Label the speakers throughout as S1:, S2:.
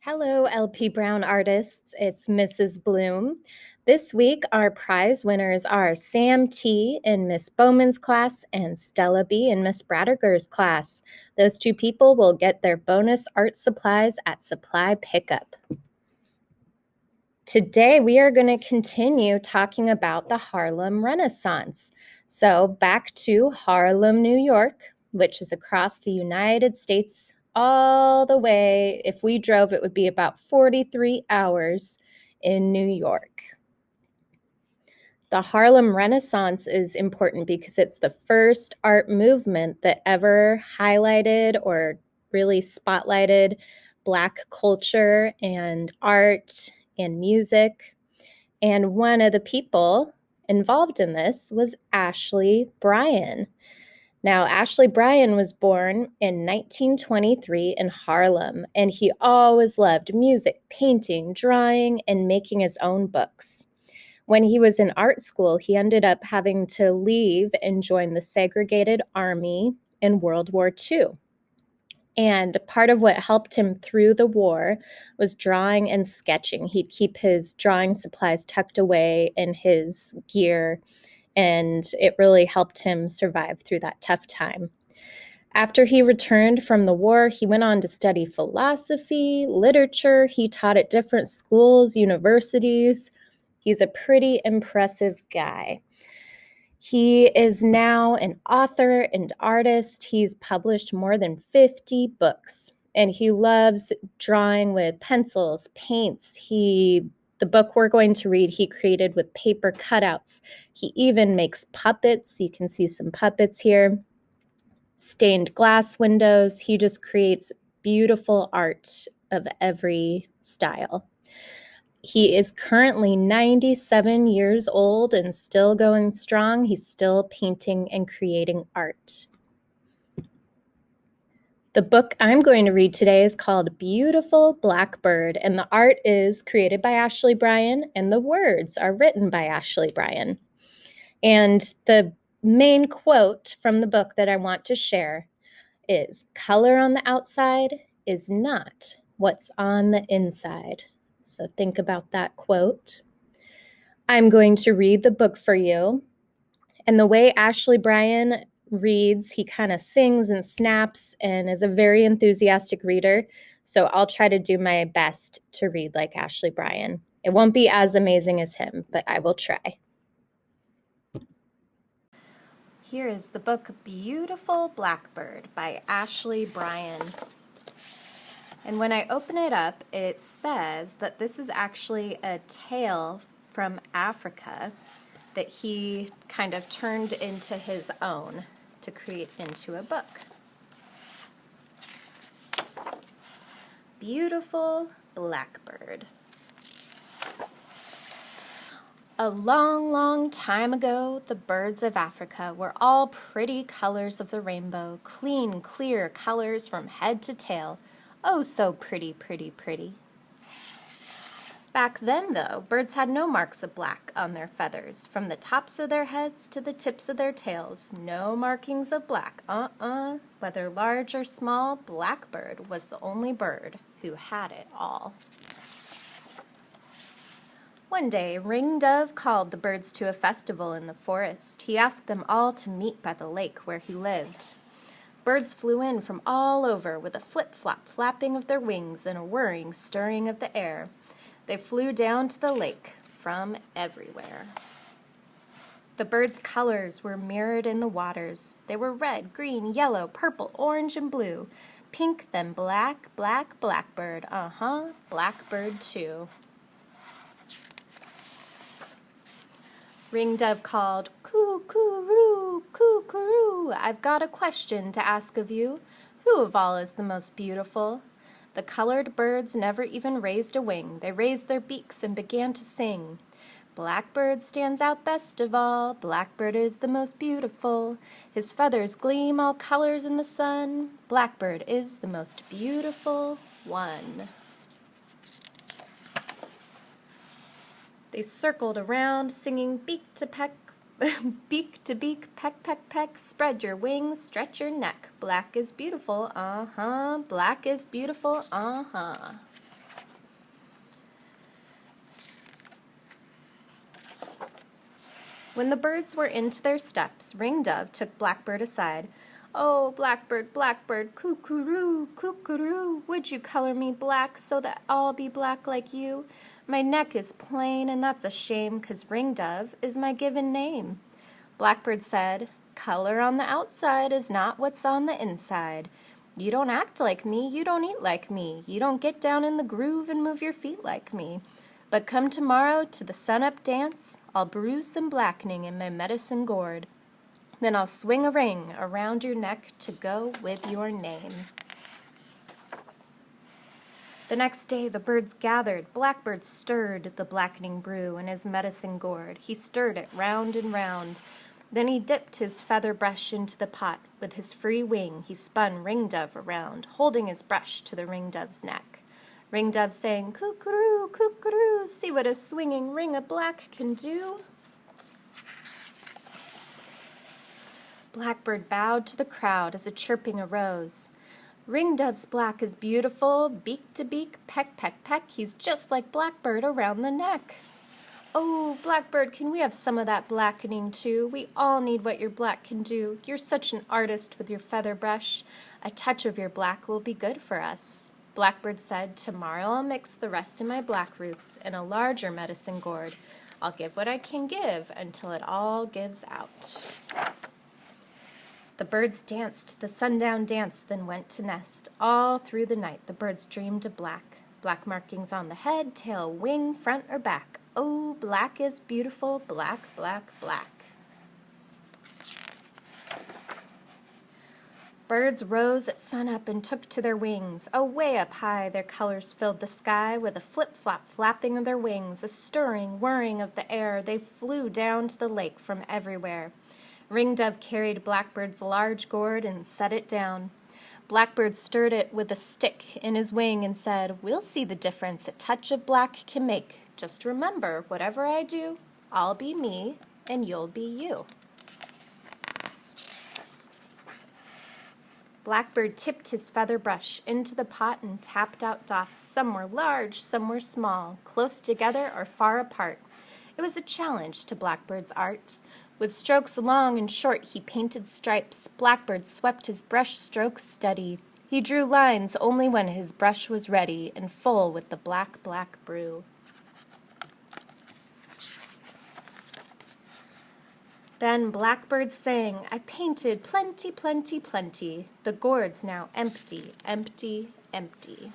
S1: Hello, LP Brown artists. It's Mrs. Bloom. This week, our prize winners are Sam T. in Miss Bowman's class and Stella B. in Miss Bradderger's class. Those two people will get their bonus art supplies at supply pickup. Today, we are going to continue talking about the Harlem Renaissance. So, back to Harlem, New York, which is across the United States all the way. If we drove, it would be about 43 hours in New York. The Harlem Renaissance is important because it's the first art movement that ever highlighted or really spotlighted Black culture and art and music. And one of the people involved in this was Ashley Bryan. Now, Ashley Bryan was born in 1923 in Harlem, and he always loved music, painting, drawing, and making his own books. When he was in art school, he ended up having to leave and join the segregated army in World War II. And part of what helped him through the war was drawing and sketching. He'd keep his drawing supplies tucked away in his gear, and it really helped him survive through that tough time. After he returned from the war, he went on to study philosophy, literature. He taught at different schools, universities. He's a pretty impressive guy. He is now an author and artist. He's published more than 50 books, and he loves drawing with pencils, paints. The book we're going to read, he created with paper cutouts. He even makes puppets. You can see some puppets here. Stained glass windows. He just creates beautiful art of every style. He is currently 97 years old and still going strong. He's still painting and creating art. The book I'm going to read today is called Beautiful Blackbird, and the art is created by Ashley Bryan, and the words are written by Ashley Bryan. And the main quote from the book that I want to share is, "Color on the outside is not what's on the inside." So think about that quote. I'm going to read the book for you. And the way Ashley Bryan reads, he kind of sings and snaps and is a very enthusiastic reader. So I'll try to do my best to read like Ashley Bryan. It won't be as amazing as him, but I will try. Here is the book Beautiful Blackbird by Ashley Bryan. And when I open it up, it says that this is actually a tale from Africa that he kind of turned into his own to create into a book. Beautiful Blackbird. A long, long time ago, the birds of Africa were all pretty colors of the rainbow, clean, clear colors from head to tail. Oh, so pretty, pretty, pretty. Back then, though, birds had no marks of black on their feathers, from the tops of their heads to the tips of their tails. No markings of black. Whether large or small, Blackbird was the only bird who had it all. One day, Ringdove called the birds to a festival in the forest. He asked them all to meet by the lake where he lived. Birds flew in from all over with a flip-flop flapping of their wings and a whirring stirring of the air. They flew down to the lake from everywhere. The birds' colors were mirrored in the waters. They were red, green, yellow, purple, orange, and blue. Pink, then black, black, blackbird. Blackbird too. Ringdove called, "Coo-coo-roo, coo-coo-roo, I've got a question to ask of you. Who of all is the most beautiful?" The colored birds never even raised a wing. They raised their beaks and began to sing. "Blackbird stands out best of all. Blackbird is the most beautiful. His feathers gleam all colors in the sun. Blackbird is the most beautiful one." They circled around, singing beak to peck, beak to beak, peck, peck, peck. Spread your wings, stretch your neck. Black is beautiful, Black is beautiful, When the birds were into their steps, Ringdove took Blackbird aside. "Oh, Blackbird, Blackbird, cuckoo-roo, cuckoo-roo, would you color me black so that I'll be black like you? My neck is plain, and that's a shame, 'cause Ringdove is my given name." Blackbird said, "Color on the outside is not what's on the inside. You don't act like me, you don't eat like me, you don't get down in the groove and move your feet like me. But come tomorrow to the sun-up dance, I'll brew some blackening in my medicine gourd. Then I'll swing a ring around your neck to go with your name." The next day the birds gathered. Blackbird stirred the blackening brew in his medicine gourd. He stirred it round and round. Then he dipped his feather brush into the pot. With his free wing he spun Ringdove around, holding his brush to the ringdove's neck. Ringdove sang, "Cuckoo-roo, cuckoo-roo, see what a swinging ring of black can do." Blackbird bowed to the crowd as a chirping arose. "Ringdove's black is beautiful, beak to beak, peck, peck, peck, he's just like Blackbird around the neck." "Oh, Blackbird, can we have some of that blackening too? We all need what your black can do. You're such an artist with your feather brush. A touch of your black will be good for us." Blackbird said, "Tomorrow I'll mix the rest of my black roots in a larger medicine gourd. I'll give what I can give until it all gives out." The birds danced the sundown dance, then went to nest. All through the night the birds dreamed of black. Black markings on the head, tail, wing, front or back. Oh, black is beautiful, black, black, black. Birds rose at sunup and took to their wings. Away up high their colors filled the sky. With a flip-flop flapping of their wings, a stirring, whirring of the air, they flew down to the lake from everywhere. Ringdove carried Blackbird's large gourd and set it down. Blackbird stirred it with a stick in his wing and said, "We'll see the difference a touch of black can make. Just remember, whatever I do, I'll be me and you'll be you." Blackbird tipped his feather brush into the pot and tapped out dots. Some were large, some were small, close together or far apart. It was a challenge to Blackbird's art. With strokes long and short he painted stripes. Blackbird swept his brush strokes steady. He drew lines only when his brush was ready and full with the black, black brew. Then Blackbird sang, "I painted plenty, plenty, plenty. The gourd's now empty, empty, empty."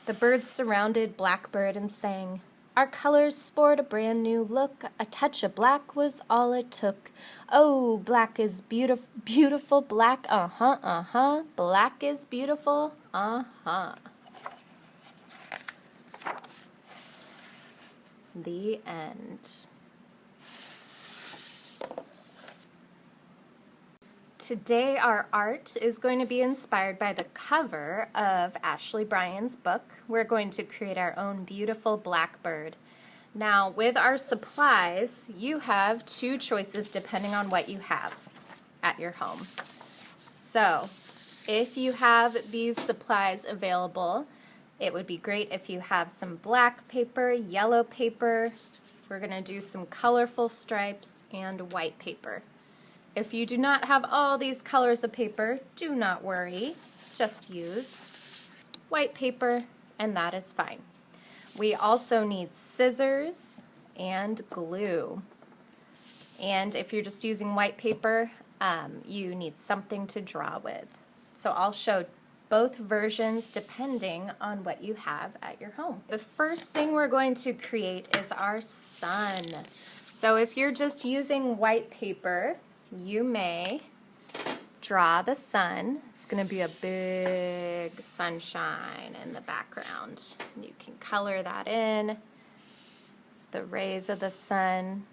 S1: The birds surrounded Blackbird and sang, "Our colors sport a brand new look. A touch of black was all it took. Oh, black is beautiful, beautiful black, uh-huh, uh-huh. Black is beautiful, uh-huh." The end. Today our art is going to be inspired by the cover of Ashley Bryan's book. We're going to create our own beautiful blackbird. Now with our supplies, you have two choices depending on what you have at your home. So if you have these supplies available, it would be great if you have some black paper, yellow paper. We're going to do some colorful stripes and white paper. If you do not have all these colors of paper, do not worry. Just use white paper and that is fine. We also need scissors and glue. And if you're just using white paper, you need something to draw with. So I'll show both versions depending on what you have at your home. The first thing we're going to create is our sun. So if you're just using white paper, you may draw the sun. It's going to be a big sunshine in the background. You can color that in. The rays of the sun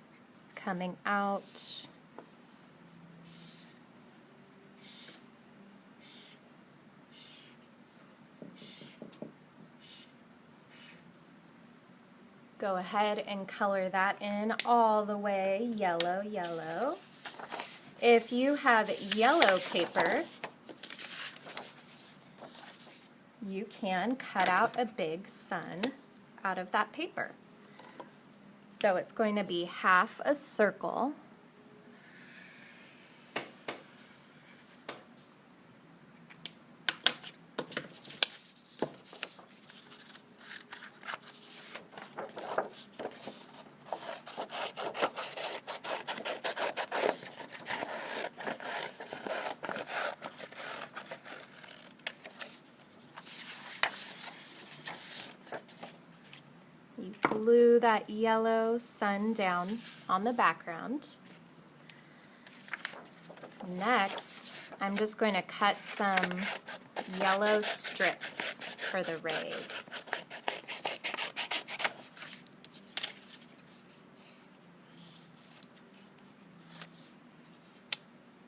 S1: coming out. Go ahead and color that in all the way, yellow, yellow. If you have yellow paper, you can cut out a big sun out of that paper. So it's going to be half a circle. You glue that yellow sun down on the background. Next, I'm just going to cut some yellow strips for the rays.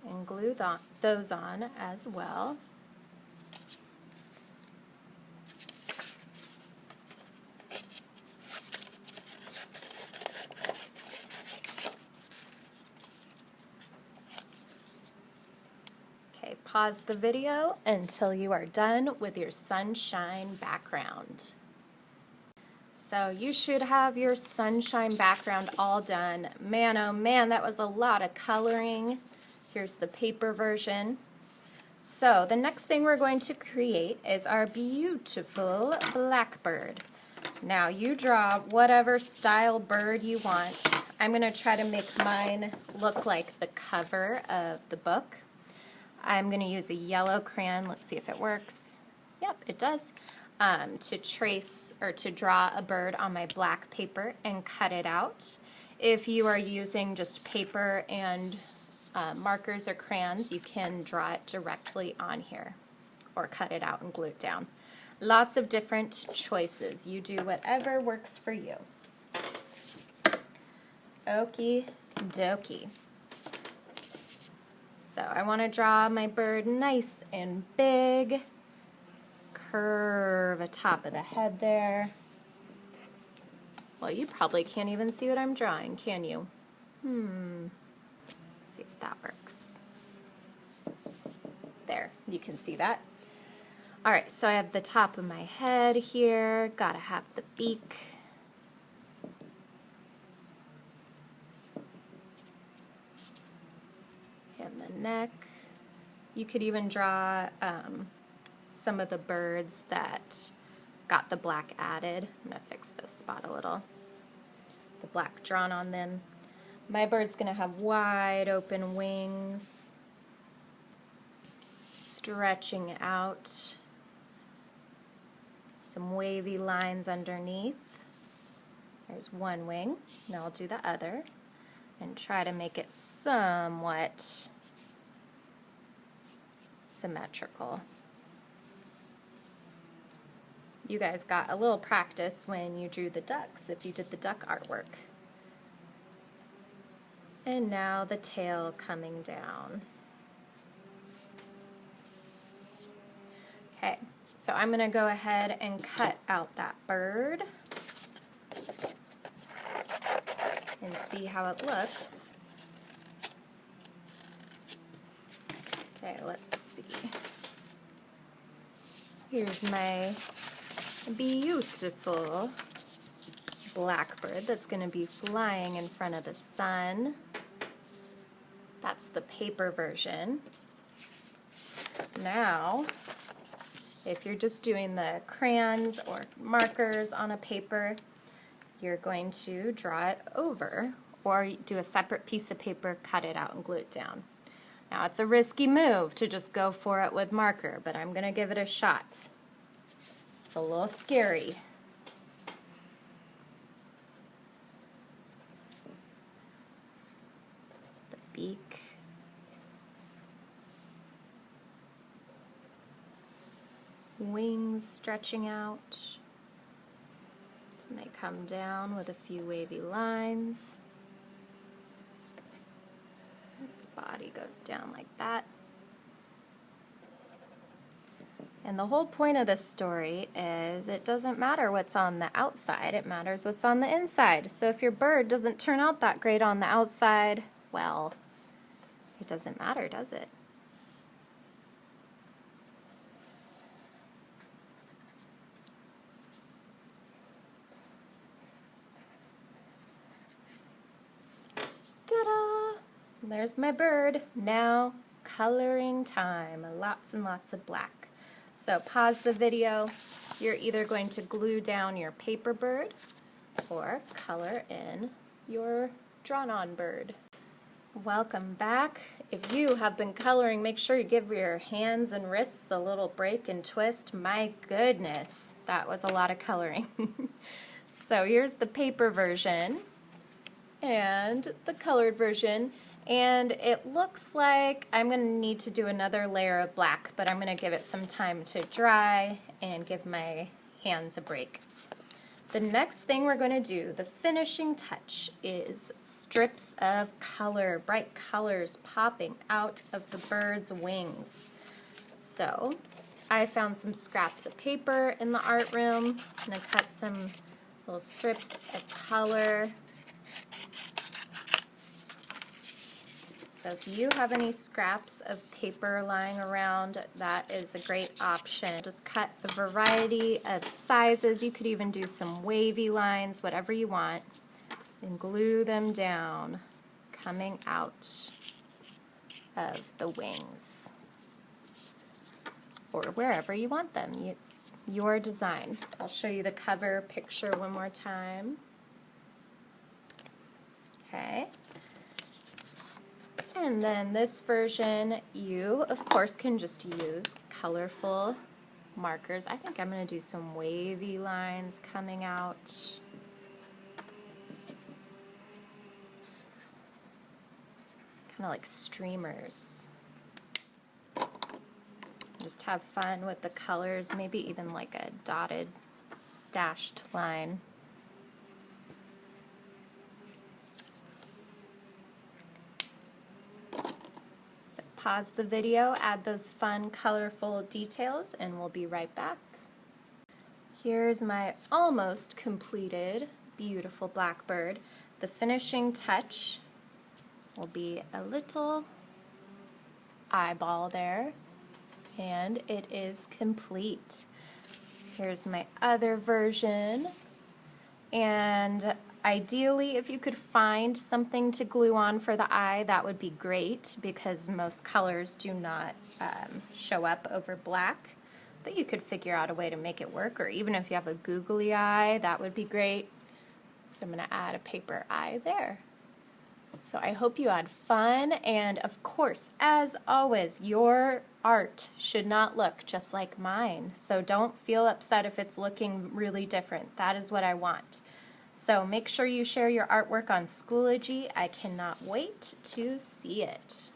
S1: And glue those on as well. Okay, pause the video until you are done with your sunshine background. So you should have your sunshine background all done. Man, oh man, that was a lot of coloring. Here's the paper version. So the next thing we're going to create is our beautiful blackbird. Now you draw whatever style bird you want. I'm going to try to make mine look like the cover of the book. I'm going to use a yellow crayon. Let's see if it works. Yep, it does. To trace or to draw a bird on my black paper and cut it out. If you are using just paper and markers or crayons, you can draw it directly on here or cut it out and glue it down. Lots of different choices. You do whatever works for you. Okie dokie. So I want to draw my bird nice and big. Curve atop of the head there. Well, you probably can't even see what I'm drawing, can you? Let's see if that works. There, you can see that. Alright, so I have the top of my head here. Gotta have the beak. And the neck. You could even draw some of the birds that got the black added. I'm going to fix this spot a little. The black drawn on them. My bird's going to have wide open wings, stretching out, some wavy lines underneath. There's one wing. Now I'll do the other and try to make it somewhat symmetrical. You guys got a little practice when you drew the ducks, if you did the duck artwork. And now the tail coming down. Okay, so I'm going to go ahead and cut out that bird and see how it looks. Okay, let's see. Here's my beautiful blackbird that's going to be flying in front of the sun. That's the paper version. Now, if you're just doing the crayons or markers on a paper, you're going to draw it over or do a separate piece of paper, cut it out, and glue it down. Now, it's a risky move to just go for it with marker, but I'm going to give it a shot. It's a little scary. The beak. Wings stretching out. And they come down with a few wavy lines. Its body goes down like that. And the whole point of this story is it doesn't matter what's on the outside, it matters what's on the inside. So if your bird doesn't turn out that great on the outside, well, it doesn't matter, does it? There's my bird. Now coloring time. Lots and lots of black. So pause the video. You're either going to glue down your paper bird or color in your drawn-on bird. Welcome back. If you have been coloring, make sure you give your hands and wrists a little break and twist. My goodness, that was a lot of coloring. So here's the paper version and the colored version. And it looks like I'm going to need to do another layer of black, but I'm going to give it some time to dry and give my hands a break. The next thing we're going to do, the finishing touch, is strips of color, bright colors popping out of the bird's wings. So I found some scraps of paper in the art room, and I cut some little strips of color. So if you have any scraps of paper lying around, that is a great option. Just cut a variety of sizes. You could even do some wavy lines, whatever you want, and glue them down, coming out of the wings, or wherever you want them. It's your design. I'll show you the cover picture one more time. Okay. And then this version, you, of course, can just use colorful markers. I think I'm going to do some wavy lines coming out. Kind of like streamers. Just have fun with the colors, maybe even like a dotted, dashed line. Pause the video, add those fun, colorful details, and we'll be right back. Here's my almost completed beautiful blackbird. The finishing touch will be a little eyeball there, and it is complete. Here's my other version, and ideally, if you could find something to glue on for the eye, that would be great, because most colors do not show up over black. But you could figure out a way to make it work, or even if you have a googly eye, that would be great. So I'm going to add a paper eye there. So I hope you had fun, and of course, as always, your art should not look just like mine. So don't feel upset if it's looking really different. That is what I want. So make sure you share your artwork on Schoology. I cannot wait to see it.